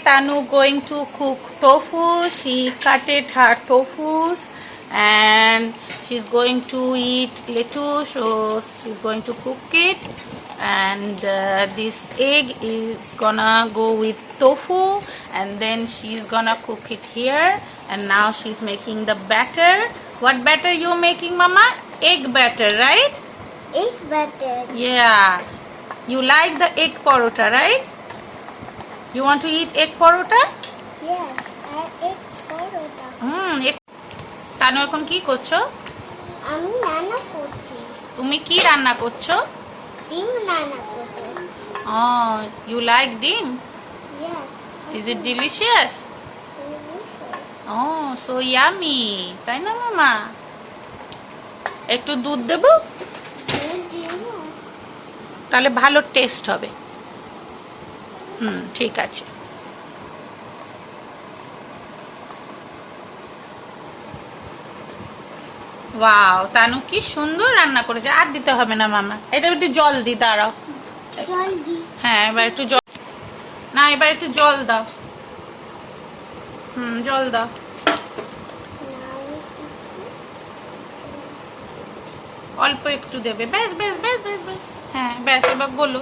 Tanu going to cook tofu. She cutted her tofus and she's going to eat lettuce, so she's going to cook it. And this egg is gonna go with tofu, and then she's gonna cook it here. And now she's making the batter. What batter you making, Mama? Egg batter, right? Egg batter. Yeah. You like the egg parota, right? You want to eat egg parota? Yes, I egg parota. Tanu এখন কি করছো? আমি রান্না করছি। তুমি কি রান্না করছো? ডিম রান্না করছি। Oh, you like dim? Yes. Is it delicious? Delicious. Oh, so yummy. তাই না মামা? একটু দুধ দেবো? তাহলে ভালো টেস্ট হবে। ঠিক আছে। ওয়াও, তানু কি সুন্দর রান্না করেছে। আর দিতে হবে না মামা, এটা একটু জল দি, দাঁড়াও। জল দি? হ্যাঁ, এবার একটু জল। না, এবার একটু জল দাও। জল দাও। অল্প একটু দেবে, ব্যাস ব্যাস ব্যাস ব্যাস ব্যাস। হ্যাঁ, ব্যাস, এবার গোলো।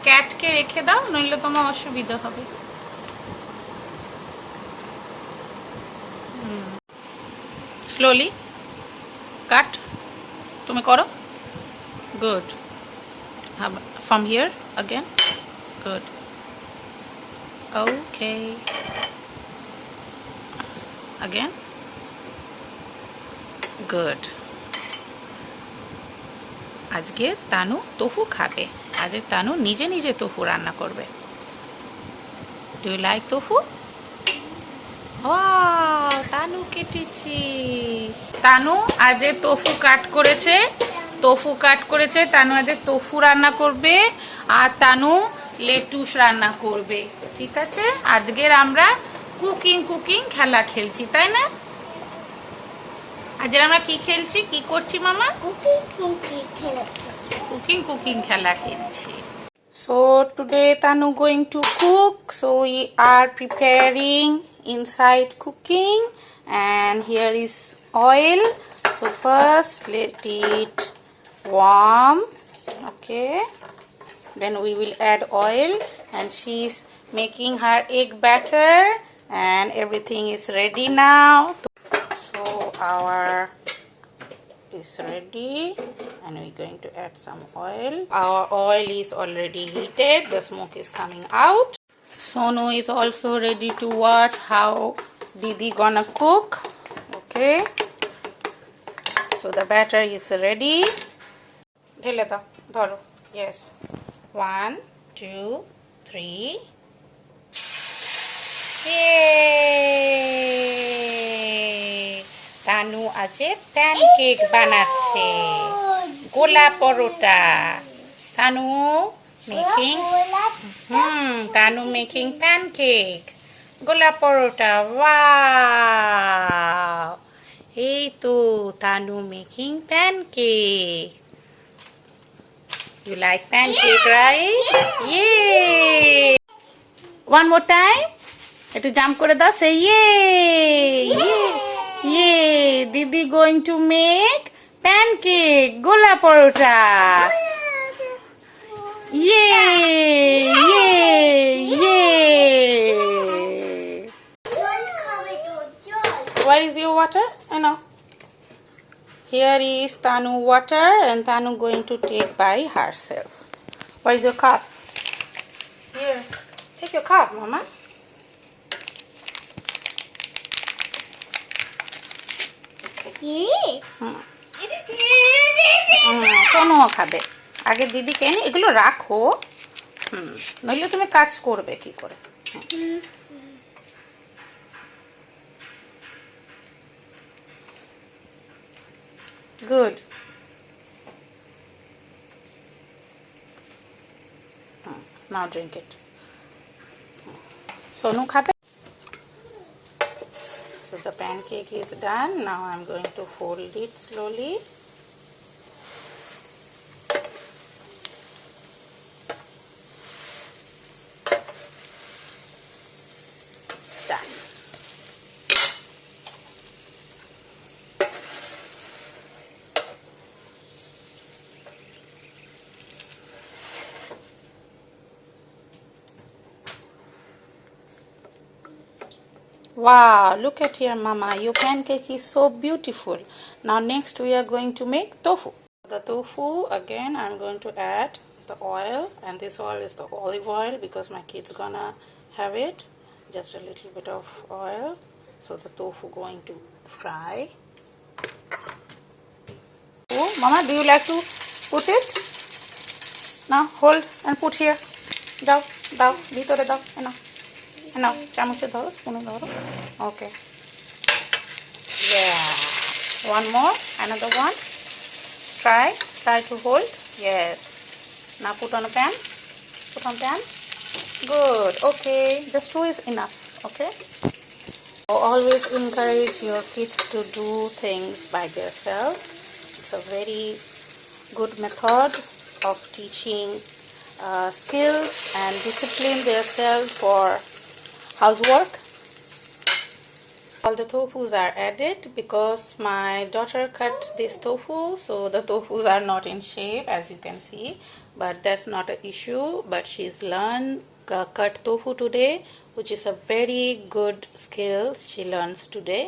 ক্যাটকে রেখে দাও, নইলে তোমার অসুবিধা হবে। স্লোলি কাট, তুমি করো। Good. From here again. Good. Okay. Again. Good. আজকে তানু tofu খাবে। আজকে তানু নিজে নিজে tofu রান্না করবে। Do you like tofu? Wow, Tanu কেটেছে। তানু আজকে tofu কাট করেছে। তানু আজকে tofu রান্না করবে, আর তানু লেটুস রান্না করবে। ঠিক আছে, আজকের আমরা কুকিং খেলা খেলছি, তাই না? আজকে আমরা কি খেলছি, কি করছি মামা? কুকিং খেলা খেলছি। So today Tanu going to cook, so we are preparing inside cooking, and here is oil. So first let it warm. Okay, then we will add oil, and she's making her egg batter, and everything is ready now. So our is ready, and we're going to add some oil. Our oil is already heated, the smoke is coming out. Sonu is also ready to watch how Didi gonna cook. Okay, so the batter is ready. Dhele da dhoro. Yes, 1 2 3. Yay! Tanu আজকে pancake বানাচ্ছে, গোলা পরোটা। Tanu making pancake, গোলা পরোটা। Wow, এই তো Tanu making pancake. You like pancake, right? Yay! One more time. একটু jump করে দাও, say yay! Yay! Didi going to make pancake, gola parota. Yay! Where is your water? I know. Here is Tanu water, and Tanu going to take by herself. Where is your cup? Here, take your cup, Mama. সোনুও খাবে। আগে দিদিকে এনে এগুলো রাখো, নইলে তুমি কাজ করবে কি করে। Good. Now drink it. Sonu khabe. So the pancake is done. Now I'm going to fold it slowly. Wow, look at here, Mama. Your pancake is so beautiful. Now next we are going to make tofu. The tofu, again, I'm going to add the oil, and this oil is the olive oil because my kids gonna have it. Just a little bit of oil. So the tofu going to fry. Oh, Mama, do you like to put it? Now hold and put here. দাও দাও ভিতরে দাও না না চামচে ধরো স্পুনে ধরো okay yeah one more another one try to hold yes now put on a pan good okay just two is enough okay always encourage your kids to do things by themselves. It's a very good method of teaching skills and discipline themselves for housework. All the tofus are added because my daughter cut this tofu, so the tofus are not in shape as you can see, but that's not an issue. But she's learned cut tofu today, which is a very good skill she learns today.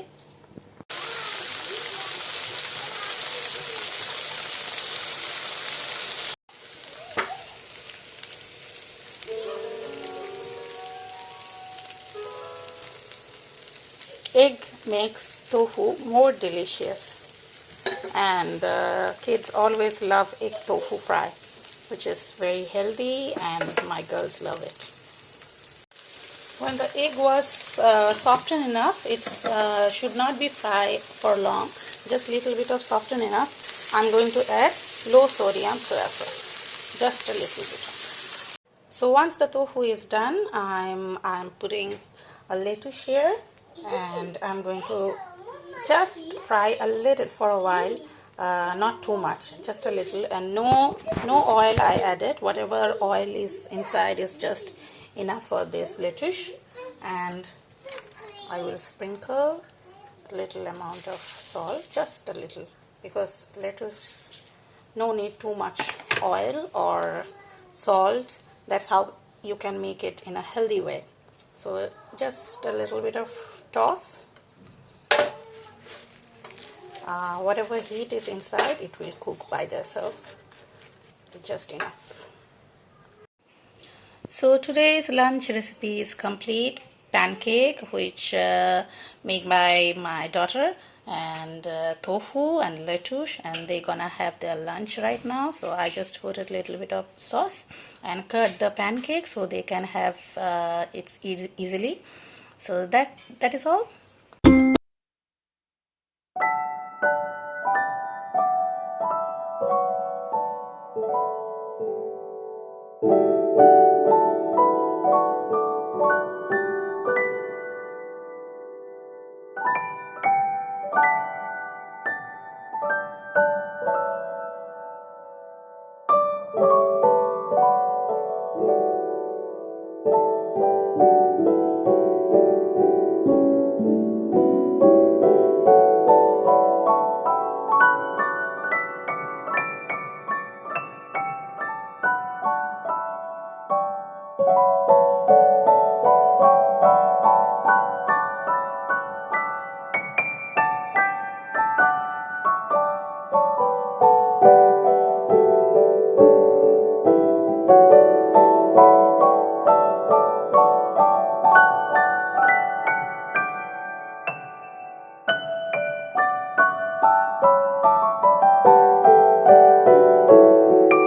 Egg makes tofu more delicious, and kids always love egg tofu fry, which is very healthy, and my girls love it. When the egg was softened enough, it should not be fried for long, just little bit of softened enough. I'm going to add low sodium soya sauce, just a little bit. So once the tofu is done, I'm putting a lettuce here, and I'm going to just fry a little for a while, not too much, just a little, and no oil I added. Whatever oil is inside is just enough for this lettuce, and I will sprinkle a little amount of salt, just a little, because lettuce no need too much oil or salt. That's how you can make it in a healthy way. So just a little bit of toss. Whatever heat is inside, it will cook by itself, just enough. So today's lunch recipe is complete. Pancake, which made by my daughter, and tofu and lettuce, and they're gonna have their lunch right now. So I just put a little bit of sauce and cut the pancake so they can have it easily. So that is all.